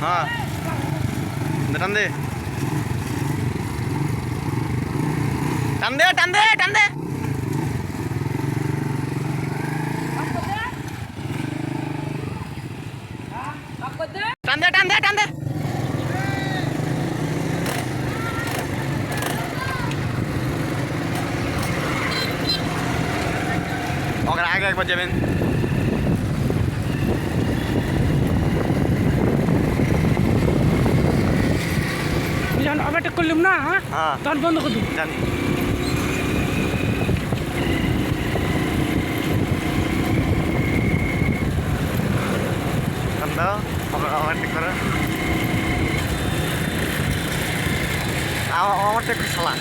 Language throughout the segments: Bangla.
हाँ टान दे टान दे टान दे टान दे टान दे टान दे टान दे और आगे एक बार जमीन যখন ওভারটেক করলাম না হ্যাঁ তখন বন্ধ করে দেবো জানি দাও ওভারটেক করো ওভারটেক শালা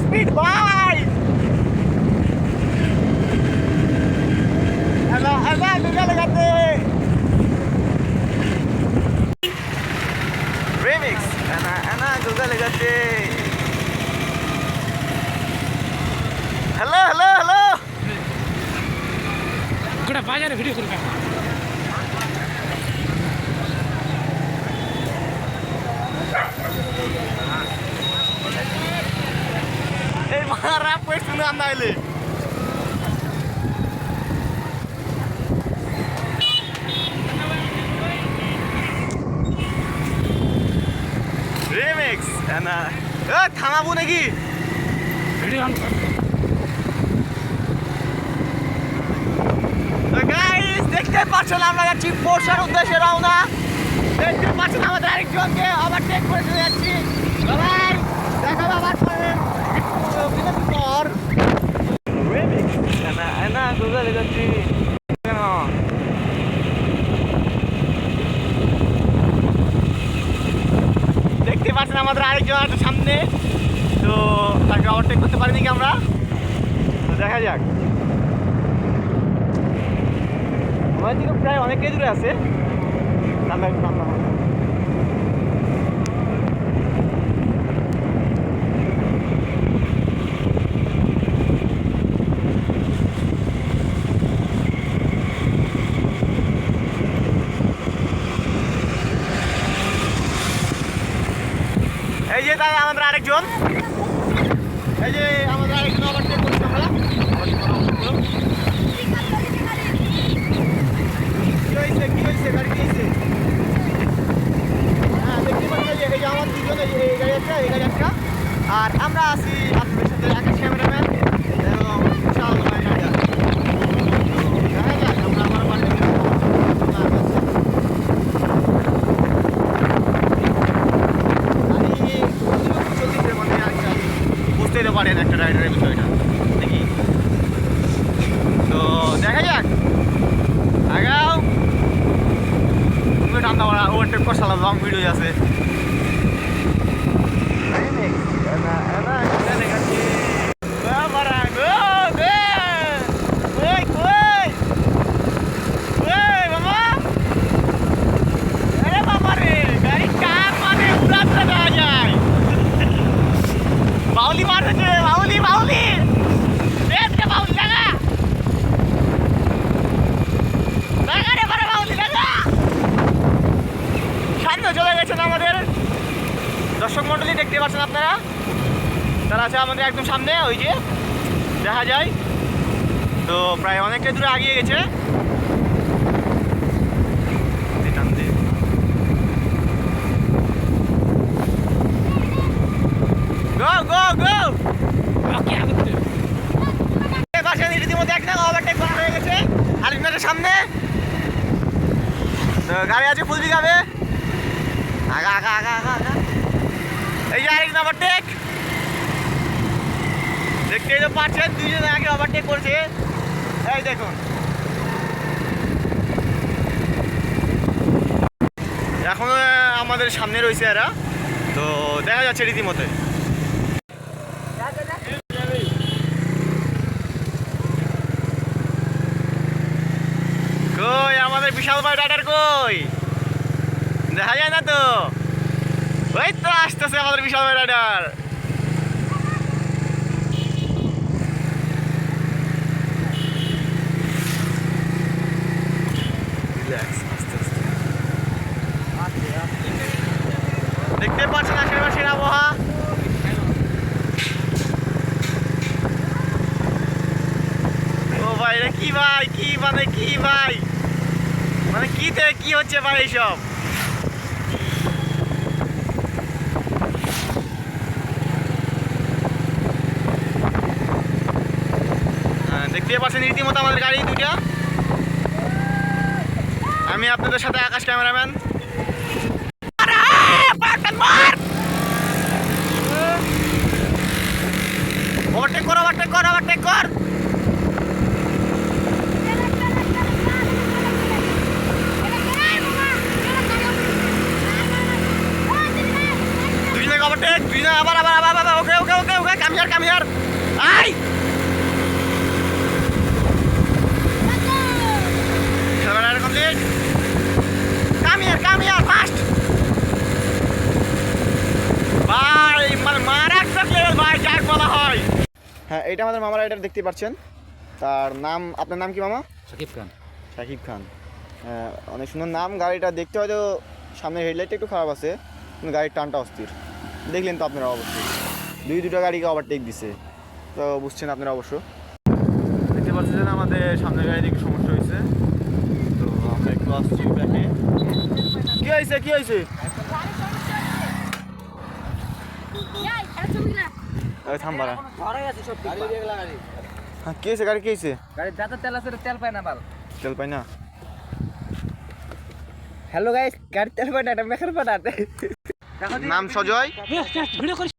Speed by Ana Google लगाते remix Ana Google लगाते hello hello hello গোটা বাজারে ভিডিও করবে এই মারা পয়সা শুনে আনা এলে রিমিক্স না এ থামাবো নাকি ভিডিও অন কর গাইস দেখতে পাচ্ছেন আমরা যাচ্ছি পোর্শার উদ্দেশ্যে রওনা দেখতে পাচ্ছেন আমাদের আরেকজনকে ওভারটেক করে চলে যাচ্ছি সবাই দেখা আবার পরে পর রিমিক্স না গুগল যাচ্ছি কেন দেখতে পাচ্ছেন আমাদের আরেকজন আছে সামনে তো তাকে ওভারটেক করতে পারিনি কি আমরা তো দেখা যাক আমার দিকে প্রায় অনেকটাই দূরে আছে এই যে তাই আমাদের আরেকজন এই যে আমাদের আরেকজন ওভারটেক করছি আমরা কি হয়েছে গাড়ি কি হয়েছে হ্যাঁ দেখতে পাচ্ছেন যে এই যে আমার দুজনে এই গাড়ি একটা আর আমরা আছি আপনাদের সাথে আকাশ ক্যামেরাম্যান এবং বিশাল গাড়িটা দেখা যাক আমরা আমার বাড়ি বুঝতেই তো পারেন একটা রাইডারের বিষয়টা দেখি তো দেখা যাক আগাও তুমি ঠান্ডা মারা ওভারটেক করছিলাম লং ভিডিও আছে বাউলি মারছে বাউলি বাউলি দেখতে বাউলি লাগা লাগা রে বড় বাউলি লাগা সামনে চলে গেছেন আমাদের দর্শক মণ্ডলী দেখতে পাচ্ছেন আপনারা তারা আছে আমাদের একদম সামনে ওই যে দেখা যায় তো প্রায় অনেকটা দূরে এগিয়ে গেছে Go, go, go! রীতিমতো এক না ওভারটেক করা হয়ে গেছে আর সামনে গাড়ি আছে ফুল দিঘাবে। আগা আগা আগা আগা আগা এই যে আরেক ওভারটেক দেখতেই তো পাচ্ছেন, দুইজন আগে ওভারটেক করছে। এই দেখুন এখন আমাদের সামনে রয়েছে এরা, তো দেখা যাচ্ছে রীতিমতো। কই আমাদের বিশাল ভাই রাইডার কই? দেখা যায় না তো। ওই তো আসতেছে আমাদের বিশাল ভাই রাইডার। দেখতে পাচ্ছেন আশেপাশের আবহাওয়া। ও ভাই রে, কি ভাই, কি মানে কি ভাই, মানে কি থেকে কি হচ্ছে ভাই এইসব? দেখতে পাচ্ছেন রীতিমতো আমাদের গাড়ি দুইটা। আমি আপনাদের সাথে আকাশ ক্যামেরাম্যান। ওভারটেক কর, ওভারটেক কর, ওভারটেক কর। দুইজনে ওভারটেক, দুইজনে আবার আবার আবার আবার ওকে ওকে ওকে ওকে কামিয়ার কামিয়ার আই ক্যামেরা কমপ্লিট। কামিয়ার কামিয়ার ফাস্ট ভাই, মানে মারাত্মক লেভেল ভাই, যাক বলা হয়। হ্যাঁ, এটা আমাদের মামা রাইডার দেখতে পাচ্ছেন। তার নাম, আপনার নাম কি মামা? সাকিব খান। সাকিব খান, অনেক সুন্দর নাম। গাড়িটা দেখতে হয়তো সামনের হেডলাইটটা একটু খারাপ আছে, কিন্তু গাড়ির টানটা অস্থির। দেখলেন তো আপনারা অবশ্যই, দুটো গাড়িকে ওভারটেক দিছে, তো বুঝছেন আপনারা অবশ্য। দেখতে পাচ্ছেন যে আমাদের সামনের গাড়িতে একটু সমস্যা হয়েছে, তো আমরা একটু আসছি ব্যাকে। কি হয়েছে কি হয়েছে? থামবারা হ্যাঁ, কি হয়েছে গাড়ি, কি হয়েছে? গাড়ির যাতে তেল আছে তেল পায় না, বাল তেল পাই না। হ্যালো গাইস, গাড়ির তেল পায় না, এটা মেখার পায় না। নাম সজয়। ভিডিও করিস।